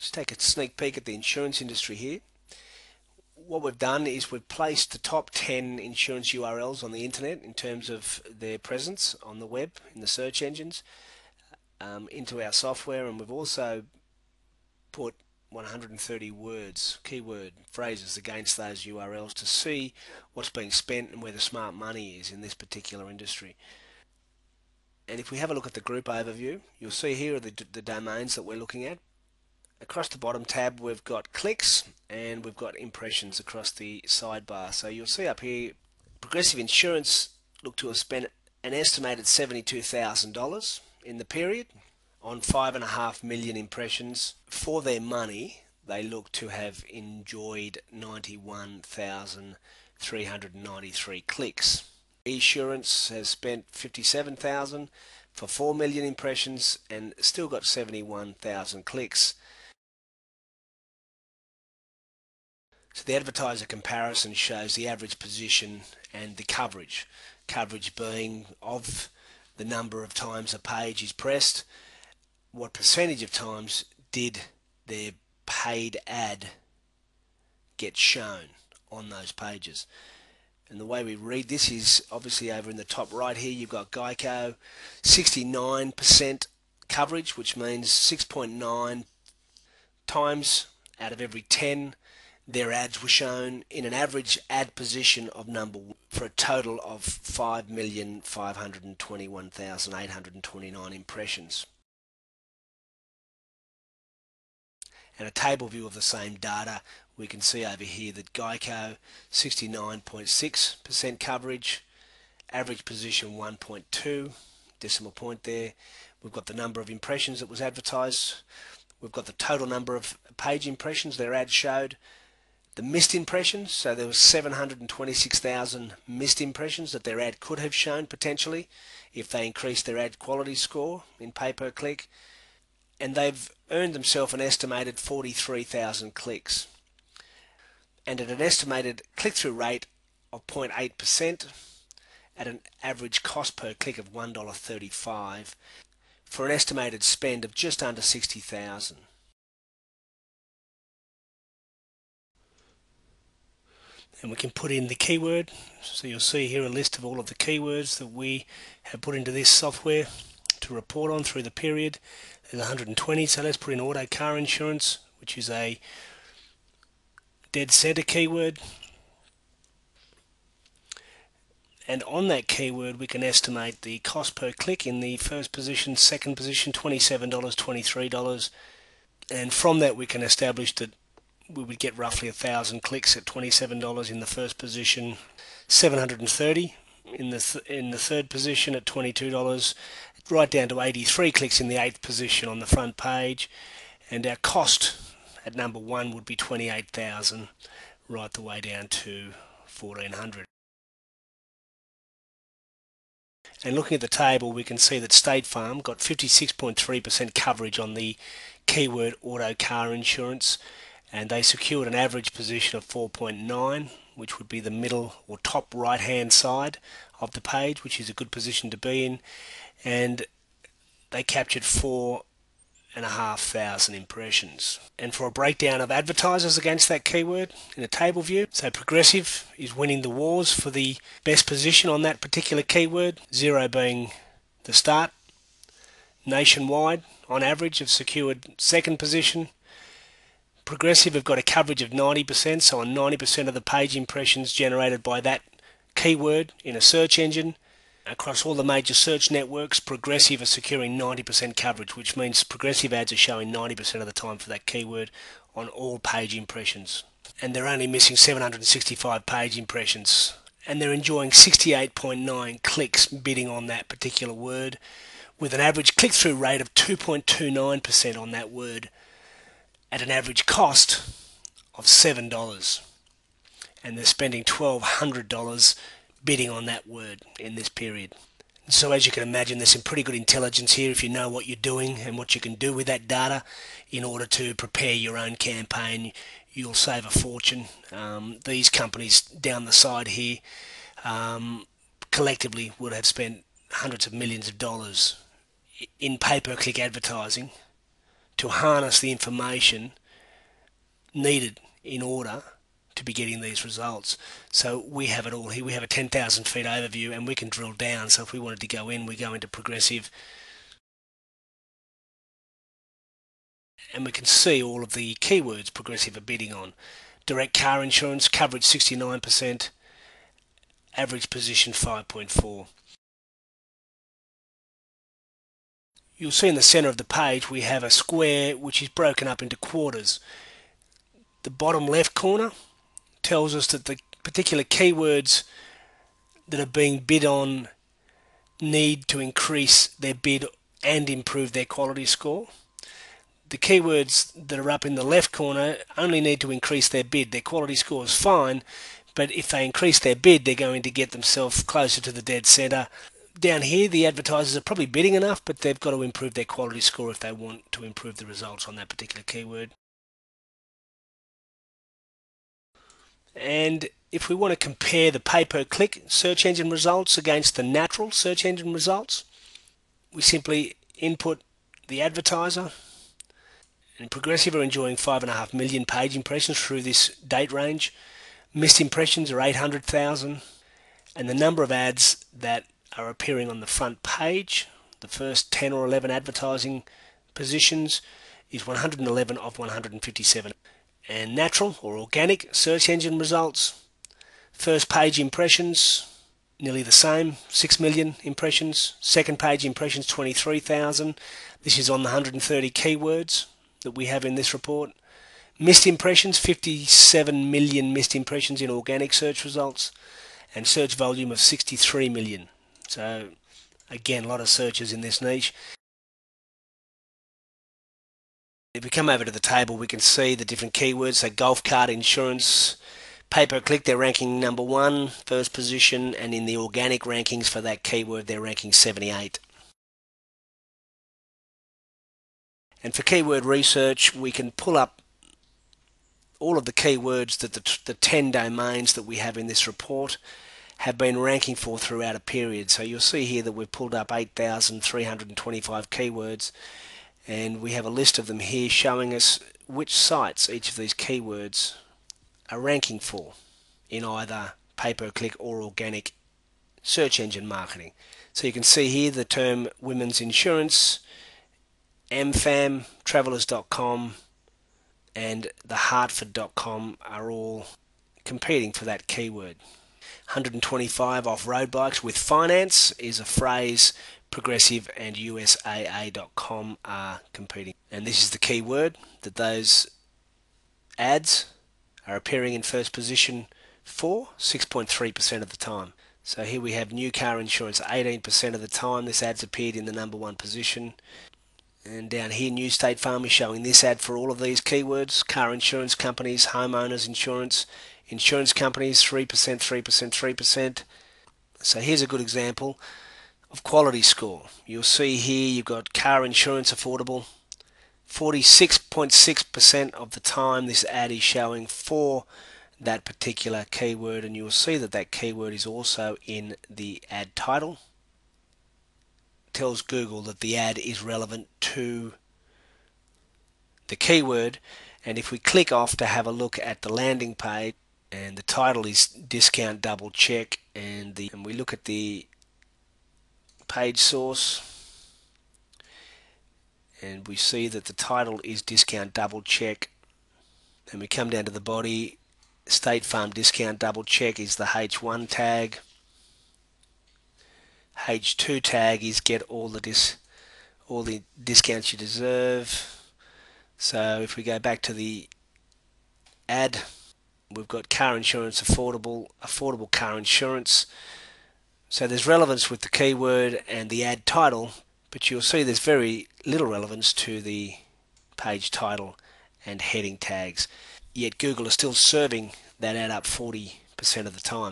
Just take a sneak peek at the insurance industry here. What we've done is we've placed the top 10 insurance URLs on the internet in terms of their presence on the web, in the search engines, into our software, and we've also put 130 words, keyword phrases against those URLs to see what's being spent and where the smart money is in this particular industry. And if we have a look at the group overview, you'll see here are the domains that we're looking at. Across the bottom tab we've got clicks and we've got impressions across the sidebar. So you'll see up here Progressive Insurance look to have spent an estimated $72,000 in the period on 5.5 million impressions. For their money, they look to have enjoyed 91,393 clicks. Esurance has spent 57,000 for 4 million impressions and still got 71,000 clicks. So the Advertiser comparison shows the average position and the coverage. Coverage being of the number of times a page is pressed, what percentage of times did their paid ad get shown on those pages. And the way we read this is obviously over in the top right here you've got Geico, 69% coverage, which means 6.9 times out of every 10 their ads were shown in an average ad position of number 1 for a total of 5,521,829 impressions. And a table view of the same data, we can see over here that Geico 69.6% coverage, average position 1.2, decimal point there. We've got the number of impressions that was advertised. We've got the total number of page impressions their ad showed. The missed impressions, so there was 726,000 missed impressions that their ad could have shown potentially if they increased their ad quality score in pay per click. And they've earned themselves an estimated 43,000 clicks. And at an estimated click-through rate of 0.8%, at an average cost per click of $1.35, for an estimated spend of just under 60,000. And we can put in the keyword. So you'll see here a list of all of the keywords that we have put into this software to report on through the period. There's 120, so let's put in auto car insurance, which is a dead center keyword. And on that keyword we can estimate the cost per click in the first position, second position, $27, $23. And from that we can establish that we would get roughly 1,000 clicks at $27 in the first position, 730 in the third position at $22, right down to 83 clicks in the 8th position on the front page, and our cost at number 1 would be 28,000 right the way down to 1,400. And looking at the table we can see that State Farm got 56.3% coverage on the keyword auto car insurance, and they secured an average position of 4.9, which would be the middle or top right hand side of the page, which is a good position to be in, and they captured 4,500 impressions. And for a breakdown of advertisers against that keyword in a table view, so Progressive is winning the wars for the best position on that particular keyword, 0 being the start. Nationwide on average have secured second position. Progressive have got a coverage of 90%, so on 90% of the page impressions generated by that keyword in a search engine. Across all the major search networks, Progressive are securing 90% coverage, which means Progressive ads are showing 90% of the time for that keyword on all page impressions. And they're only missing 765 page impressions. And they're enjoying 68.9 clicks bidding on that particular word, with an average click-through rate of 2.29% on that word, at an average cost of $7, and they're spending $1,200 bidding on that word in this period. So as you can imagine, there's some pretty good intelligence here if you know what you're doing and what you can do with that data in order to prepare your own campaign. You'll save a fortune. These companies down the side here collectively would have spent hundreds of millions of dollars in pay-per-click advertising to harness the information needed in order to be getting these results. So we have it all here. We have a 10,000 feet overview, and we can drill down. So if we wanted to go in, we go into progressive, and we can see all of the keywords progressive are bidding on. Direct car insurance, coverage 69%, average position 5.4. You'll see in the center of the page we have a square which is broken up into quarters. The bottom left corner tells us that the particular keywords that are being bid on need to increase their bid and improve their quality score. The keywords that are up in the left corner only need to increase their bid. Their quality score is fine, but if they increase their bid, they're going to get themselves closer to the dead center. Down here, the advertisers are probably bidding enough, but they've got to improve their quality score if they want to improve the results on that particular keyword. And if we want to compare the pay-per-click search engine results against the natural search engine results, we simply input the advertiser, and Progressive are enjoying 5.5 million page impressions through this date range. Missed impressions are 800,000, and the number of ads that are appearing on the front page, the first 10 or 11 advertising positions, is 111 of 157. And natural or organic search engine results, first page impressions, nearly the same, 6 million impressions. Second page impressions, 23,000. This is on the 130 keywords that we have in this report. Missed impressions, 57 million missed impressions in organic search results, and search volume of 63 million. So again, a lot of searches in this niche. If we come over to the table, we can see the different keywords. So golf cart insurance, pay-per-click, they're ranking number 1, first position, and in the organic rankings for that keyword, they're ranking 78. And for keyword research, we can pull up all of the keywords that the 10 domains that we have in this report have been ranking for throughout a period. So you'll see here that we've pulled up 8,325 keywords, and we have a list of them here showing us which sites each of these keywords are ranking for in either pay-per-click or organic search engine marketing. So you can see here the term women's insurance, MFAM, travelers.com, and the hartford.com are all competing for that keyword. 125 off-road bikes with finance is a phrase Progressive and USAA.com are competing. And this is the keyword that those ads are appearing in first position for 6.3% of the time. So here we have new car insurance 18% of the time. This ad's appeared in the number 1 position. And down here, New State Farm is showing this ad for all of these keywords. Car insurance companies, homeowners insurance, insurance companies, 3%, 3%, 3%. So here's a good example of quality score. You'll see here you've got car insurance affordable. 46.6% of the time this ad is showing for that particular keyword, and you'll see that that keyword is also in the ad title. Tells Google that the ad is relevant to the keyword, and if we click off to have a look at the landing page, and the title is discount double check, and we look at the page source, and we see that the title is discount double check, and we come down to the body. State Farm discount double check is the H1 tag. H2 tag is get all the discounts you deserve. So if we go back to the ad, we've got car insurance affordable car insurance. So there's relevance with the keyword and the ad title, but you'll see there's very little relevance to the page title and heading tags. Yet Google is still serving that ad up 40% of the time.